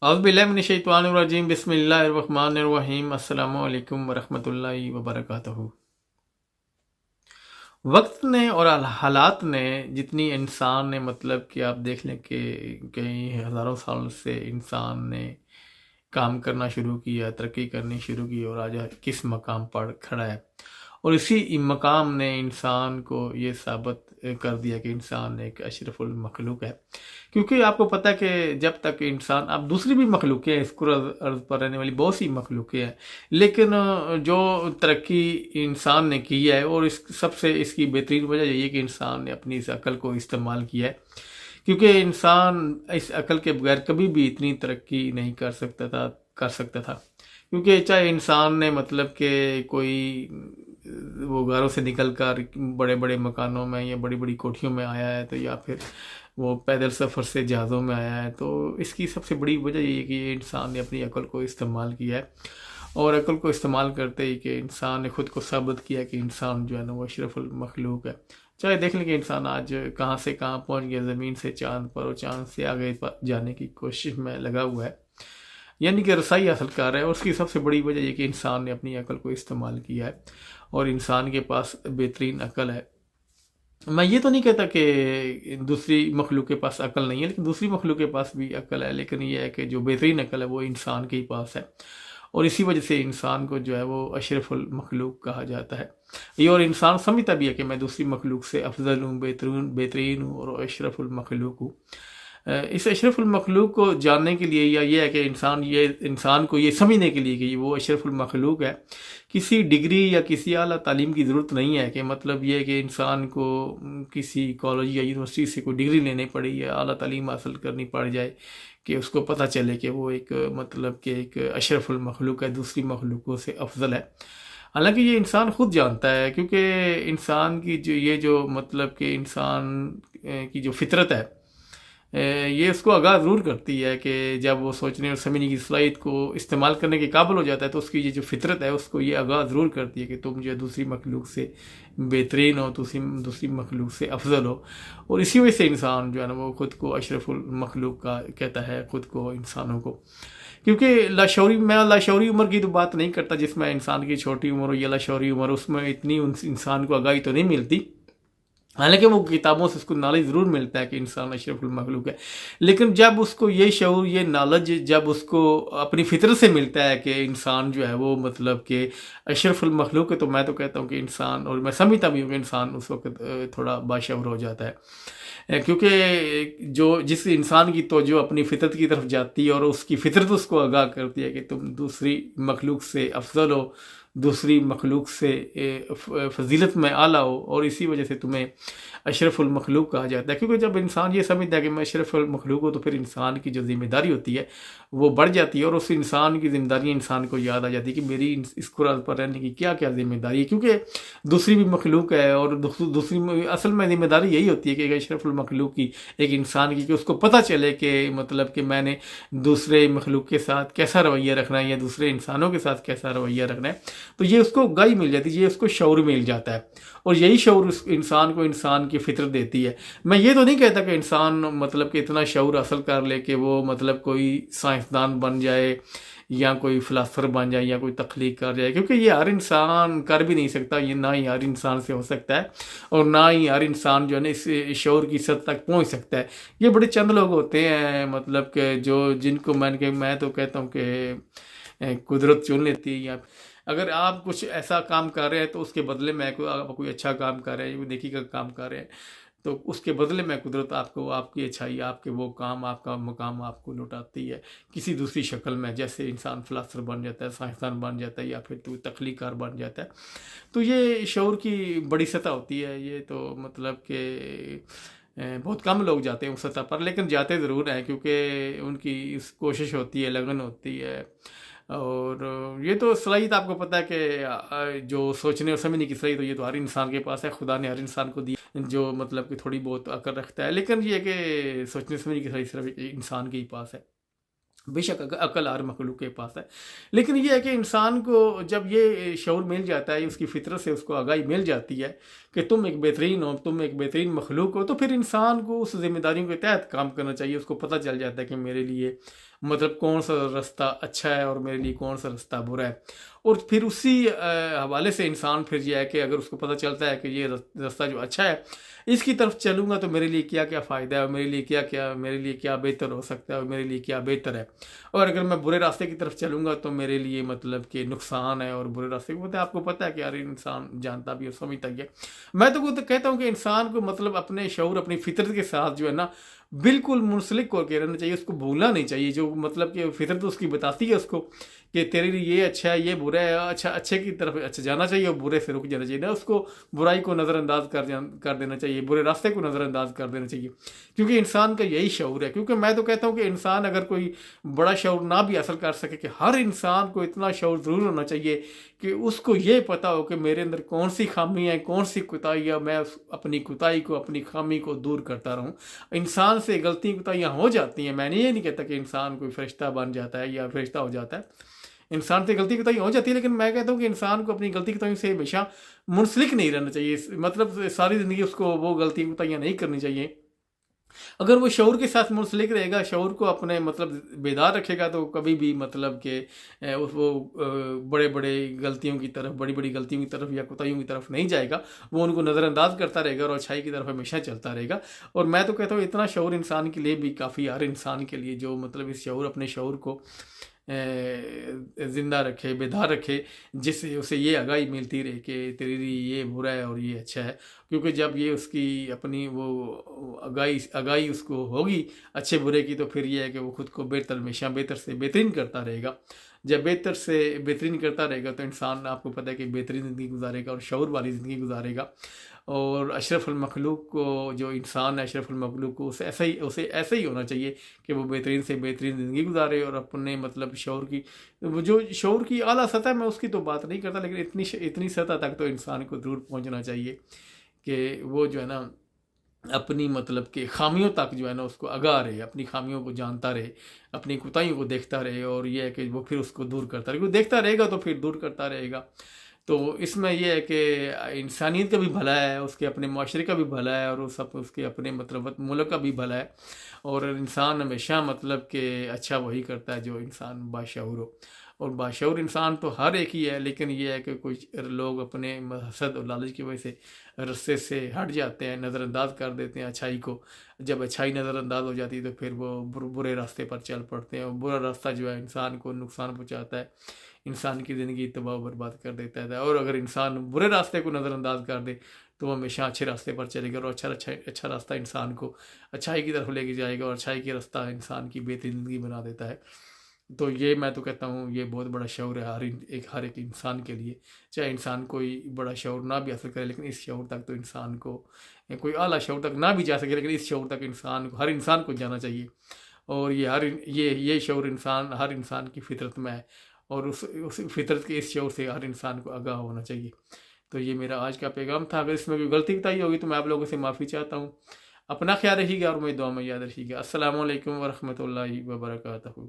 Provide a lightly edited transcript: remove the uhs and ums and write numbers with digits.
اعوذ باللہ من الشیطان الرجیم بسم اللہ الرحمن الرحیم السلام علیکم ورحمۃ اللہ وبرکاتہ۔ وقت نے اور حالات نے جتنی انسان نے مطلب کہ آپ دیکھ لیں کہ کئی ہزاروں سال سے انسان نے کام کرنا شروع کیا، ترقی کرنی شروع کی اور آج کس مقام پر کھڑا ہے، اور اسی مقام نے انسان کو یہ ثابت کر دیا کہ انسان ایک اشرف المخلوق ہے۔ کیونکہ آپ کو پتہ ہے کہ جب تک انسان، اب دوسری بھی مخلوقیں ہیں، اس ارض پر رہنے والی بہت سی مخلوقیں ہیں، لیکن جو ترقی انسان نے کی ہے، اور سب سے اس کی بہترین وجہ یہ ہے کہ انسان نے اپنی اس عقل کو استعمال کیا ہے۔ کیونکہ انسان اس عقل کے بغیر کبھی بھی اتنی ترقی نہیں کر سکتا تھا کیونکہ چاہے انسان نے مطلب کہ کوئی وہ گھروں سے نکل کر بڑے بڑے مکانوں میں یا بڑی بڑی کوٹھیوں میں آیا ہے، تو یا پھر وہ پیدل سفر سے جہازوں میں آیا ہے، تو اس کی سب سے بڑی وجہ یہ ہے کہ یہ انسان نے اپنی عقل کو استعمال کیا ہے، اور عقل کو استعمال کرتے ہی کہ انسان نے خود کو ثابت کیا کہ انسان جو ہے نا وہ اشرف المخلوق ہے۔ چاہے دیکھ لیں کہ انسان آج کہاں سے کہاں پہنچ گیا، زمین سے چاند پر اور چاند سے آگے جانے کی کوشش میں لگا ہوا ہے، یعنی کہ رسائی حاصل کر رہا ہے، اور اس کی سب سے بڑی وجہ یہ کہ انسان نے اپنی عقل کو استعمال کیا ہے، اور انسان کے پاس بہترین عقل ہے۔ میں یہ تو نہیں کہتا کہ دوسری مخلوق کے پاس عقل نہیں ہے، لیکن دوسری مخلوق کے پاس بھی عقل ہے، لیکن یہ ہے کہ جو بہترین عقل ہے وہ انسان کے ہی پاس ہے، اور اسی وجہ سے انسان کو جو ہے وہ اشرف المخلوق کہا جاتا ہے۔ یہ اور انسان سمجھتا بھی ہے کہ میں دوسری مخلوق سے افضل ہوں، بہترین ہوں اور اشرف المخلوق ہوں۔ اس اشرف المخلوق کو جاننے کے لیے، یا یہ ہے کہ انسان کو یہ سمجھنے کے لیے کہ وہ اشرف المخلوق ہے، کسی ڈگری یا کسی اعلیٰ تعلیم کی ضرورت نہیں ہے، کہ مطلب یہ ہے کہ انسان کو کسی کالج یا یونیورسٹی سے کوئی ڈگری لینی پڑی یا اعلیٰ تعلیم حاصل کرنی پڑ جائے کہ اس کو پتہ چلے کہ وہ ایک مطلب کہ ایک اشرف المخلوق ہے، دوسری مخلوقوں سے افضل ہے۔ حالانکہ یہ انسان خود جانتا ہے، کیونکہ انسان کی جو مطلب کہ انسان کی جو فطرت ہے، یہ اس کو آگاہ ضرور کرتی ہے کہ جب وہ سوچنے اور سمجھنے کی صلاحیت کو استعمال کرنے کے قابل ہو جاتا ہے، تو اس کی یہ جو فطرت ہے اس کو یہ آگاہ ضرور کرتی ہے کہ تم جو ہے دوسری مخلوق سے بہترین ہو، دوسری مخلوق سے افضل ہو، اور اسی وجہ سے انسان جو ہے نا وہ خود کو اشرف المخلوق کا کہتا ہے، خود کو، انسانوں کو۔ کیونکہ لاشعوری عمر کی تو بات نہیں کرتا، جس میں انسان کی چھوٹی عمر ہو یا لاشعوری عمر، اس میں اتنی انسان کو آگاہی تو نہیں ملتی، حالانکہ وہ کتابوں سے اس کو نالج ضرور ملتا ہے کہ انسان اشرف المخلوق ہے، لیکن جب اس کو یہ شعور، یہ نالج جب اس کو اپنی فطرت سے ملتا ہے کہ انسان جو ہے وہ مطلب کہ اشرف المخلوق ہے، تو میں تو کہتا ہوں کہ انسان، اور میں سمجھتا بھی ہوں کہ انسان اس وقت تھوڑا باشعور ہو جاتا ہے، کیونکہ جس انسان کی توجہ اپنی فطرت کی طرف جاتی ہے، اور اس کی فطرت اس کو آگاہ کرتی ہے کہ تم دوسری مخلوق سے افضل ہو، دوسری مخلوق سے فضیلت میں اعلیٰ ہو، اور اسی وجہ سے تمہیں اشرف المخلوق کہا جاتا ہے۔ کیونکہ جب انسان یہ سمجھتا ہے کہ میں اشرف المخلوق ہوں، تو پھر انسان کی جو ذمہ داری ہوتی ہے وہ بڑھ جاتی ہے، اور اس انسان کی ذمہ داری انسان کو یاد آ جاتی ہے کہ میری اس قرآن پر رہنے کی کیا کیا ذمہ داری ہے، کیونکہ دوسری بھی مخلوق ہے، اور دوسری اصل میں ذمہ داری یہی ہوتی ہے کہ ایک اشرف المخلوق کی، ایک انسان کی، کہ اس کو پتہ چلے کہ مطلب کہ میں نے دوسرے مخلوق کے ساتھ کیسا رویہ رکھنا ہے، یا دوسرے انسانوں کے ساتھ کیسا رویہ رکھنا ہے، تو یہ اس کو گاہی مل جاتی ہے، یہ اس کو شعور مل جاتا ہے، اور یہی شعور اس انسان کو انسان کی فطرت دیتی ہے۔ میں یہ تو نہیں کہتا کہ انسان مطلب کہ اتنا شعور حاصل کر لے کہ وہ مطلب کوئی سائنسدان بن جائے، یا کوئی فلاسفر بن جائے، یا کوئی تخلیق کر جائے، کیونکہ یہ ہر انسان کر بھی نہیں سکتا، یہ نہ ہی ہر انسان سے ہو سکتا ہے، اور نہ ہی ہر انسان جو ہے نا اس شعور کی سطح تک پہنچ سکتا ہے۔ یہ بڑے چند لوگ ہوتے ہیں مطلب کہ جن کو میں تو کہتا ہوں کہ قدرت چن لیتی ہے، یا اگر آپ کچھ ایسا کام کر رہے ہیں تو اس کے بدلے میں آپ کوئی اچھا کام کر رہے ہیں، کوئی نیکی کا کام کر رہے ہیں، تو اس کے بدلے میں قدرت آپ کو، آپ کی اچھائی، آپ کے وہ کام، آپ کا مقام آپ کو لوٹاتی ہے کسی دوسری شکل میں، جیسے انسان فلاسفر بن جاتا ہے، سائنسدان بن جاتا ہے، یا پھر تو تخلیق کار بن جاتا ہے۔ تو یہ شعور کی بڑی سطح ہوتی ہے، یہ تو مطلب کہ بہت کم لوگ جاتے ہیں اس سطح پر، لیکن جاتے ضرور ہیں، کیونکہ ان کی اس کوشش ہوتی ہے، لگن ہوتی ہے، اور یہ تو صلاحیت آپ کو پتہ ہے کہ جو سوچنے اور سمجھنے کی صلاحیت، یہ تو ہر انسان کے پاس ہے، خدا نے ہر انسان کو دی، جو مطلب کہ تھوڑی بہت عقل رکھتا ہے، لیکن یہ کہ سوچنے سمجھنے کی صلاحیت صرف انسان کے ہی پاس ہے۔ بے شک عقل ہر مخلوق کے پاس ہے، لیکن یہ ہے کہ انسان کو جب یہ شعور مل جاتا ہے، اس کی فطرت سے اس کو آگاہی مل جاتی ہے کہ تم ایک بہترین ہو، تم ایک بہترین مخلوق ہو، تو پھر انسان کو اس ذمہ داریوں کے تحت کام کرنا چاہیے۔ اس کو پتہ چل جاتا ہے کہ میرے لیے مطلب کون سا رستہ اچھا ہے اور میرے لیے کون سا رستہ برا ہے، اور پھر اسی حوالے سے انسان پھر یہ ہے کہ اگر اس کو پتہ چلتا ہے کہ یہ رستہ جو اچھا ہے اس کی طرف چلوں گا تو میرے لیے کیا کیا فائدہ ہے، اور میرے لیے کیا بہتر ہو سکتا ہے، اور میرے لیے کیا بہتر ہے، اور اگر میں برے راستے کی طرف چلوں گا تو میرے لیے مطلب کہ نقصان ہے، اور برے راستے کو آپ کو پتہ ہے کہ ہر انسان جانتا بھی اور سمجھتا بھی ہے۔ میں تو کہتا ہوں کہ انسان کو مطلب اپنے شعور، اپنی فطرت کے ساتھ جو ہے نا بالکل منسلک ہو کے رہنا چاہیے، اس کو بھولنا نہیں چاہیے۔ جو مطلب کہ فطرت اس کی بتاتی ہے اس کو کہ تیرے لیے یہ اچھا ہے، یہ برا ہے، اچھے کی طرف اچھا جانا چاہیے اور برے سے رک جانا چاہیے، نہ اس کو برائی کو نظر انداز کر دینا چاہیے، برے راستے کو نظر انداز کر دینا چاہیے، کیونکہ انسان کا یہی شعور ہے۔ کیونکہ میں تو کہتا ہوں کہ انسان اگر کوئی بڑا شعور نہ بھی حاصل کر سکے، کہ ہر انسان کو اتنا شعور ضرور ہونا چاہیے کہ اس کو یہ پتہ ہو کہ میرے اندر کون سی خامی ہے، کون سی کوتاہی ہے، میں اپنی کوتاہی کو، اپنی خامی کو دور کرتا رہوں۔ انسان سے غلطی کوتاہیاں ہو جاتی ہیں، میں نے یہ نہیں کہتا کہ انسان کوئی فرشتہ بن جاتا ہے یا فرشتہ ہو جاتا ہے، انسان سے غلطی کوتاہی ہو جاتی ہے، لیکن میں کہتا ہوں کہ انسان کو اپنی غلطی کوتاہی سے ہمیشہ منسلک نہیں رہنا چاہیے، مطلب ساری زندگی اس کو وہ غلطی کوتاہیاں نہیں کرنی چاہیے۔ اگر وہ شعور کے ساتھ منسلک رہے گا، شعور کو اپنے مطلب بیدار رکھے گا، تو کبھی بھی مطلب کہ وہ بڑے بڑے غلطیوں کی طرف، بڑی بڑی غلطیوں کی طرف یا کوتاہیوں کی طرف نہیں جائے گا، وہ ان کو نظر انداز کرتا رہے گا اور اچھائی کی طرف ہمیشہ چلتا رہے گا۔ اور میں تو کہتا ہوں اتنا شعور انسان کے لیے بھی کافی، ہر انسان کے لیے جو مطلب اس شعور، اپنے شعور کو زندہ رکھے، بیدار رکھے، جس سے اسے یہ آگاہی ملتی رہے کہ تیرے لیے یہ برا ہے اور یہ اچھا ہے۔ کیونکہ جب یہ اس کی اپنی وہ آگاہی اس کو ہوگی اچھے برے کی، تو پھر یہ ہے کہ وہ خود کو ہمیشہ بہتر سے بہترین کرتا رہے گا۔ جب بہتر سے بہترین کرتا رہے گا تو انسان، آپ کو پتہ ہے کہ بہترین زندگی گزارے گا اور شعور والی زندگی گزارے گا۔ اور اشرف المخلوق کو، جو انسان ہے اشرف المخلوق کو، اسے ایسا ہی ہونا چاہیے کہ وہ بہترین سے بہترین زندگی گزارے، اور اپنے مطلب شعور کی، جو شعور کی اعلیٰ سطح میں اس کی تو بات نہیں کرتا، لیکن اتنی سطح تک تو انسان کو ضرور پہنچنا چاہیے کہ وہ جو ہے نا اپنی مطلب کہ خامیوں تک جو ہے نا اس کو آگاہ رہے، اپنی خامیوں کو جانتا رہے، اپنی کوتاہیوں کو دیکھتا رہے، اور یہ ہے کہ وہ پھر اس کو دور کرتا رہے، وہ دیکھتا رہے گا تو پھر دور کرتا رہے گا۔ تو اس میں یہ ہے کہ انسانیت کا بھی بھلا ہے، اس کے اپنے معاشرے کا بھی بھلا ہے، اور اس کے اپنے مطلب ملک کا بھی بھلا ہے، اور انسان ہمیشہ مطلب کہ اچھا وہی کرتا ہے جو انسان باشعور ہو۔ اور باشعور انسان تو ہر ایک ہی ہے، لیکن یہ ہے کہ کچھ لوگ اپنے حسد اور لالچ کی وجہ سے رستے سے ہٹ جاتے ہیں، نظر انداز کر دیتے ہیں اچھائی کو۔ جب اچھائی نظر انداز ہو جاتی ہے تو پھر وہ برے راستے پر چل پڑتے ہیں، اور برا راستہ جو ہے انسان کو نقصان پہنچاتا ہے، انسان کی زندگی تباہ و برباد کر دیتا ہے۔ اور اگر انسان برے راستے کو نظر انداز کر دے تو وہ ہمیشہ اچھے راستے پر چلے گا، اور اچھا راستہ انسان کو اچھائی کی طرف لے کے جائے گا، اور اچھائی کی راستہ انسان کی بہترین زندگی بنا دیتا ہے۔ تو یہ میں تو کہتا ہوں یہ بہت بڑا شعور ہے ہر ایک انسان کے لیے، چاہے انسان کوئی بڑا شعور نہ بھی حاصل کرے، لیکن اس شعور تک تو انسان کو، کوئی اعلیٰ شعور تک نہ بھی جا سکے، لیکن اس شعور تک ہر انسان کو جانا چاہیے۔ اور یہ شعور ہر انسان کی فطرت میں ہے، اور اس فطرت کے اس شعور سے ہر انسان کو آگاہ ہونا چاہیے۔ تو یہ میرا آج کا پیغام تھا۔ اگر اس میں کوئی غلطی بتائی ہوگی تو میں آپ لوگوں سے معافی چاہتا ہوں۔ اپنا خیال رکھیے گا اور میری دعا میں یاد رکھیے گا۔ السلام علیکم ورحمۃ اللہ وبرکاتہ۔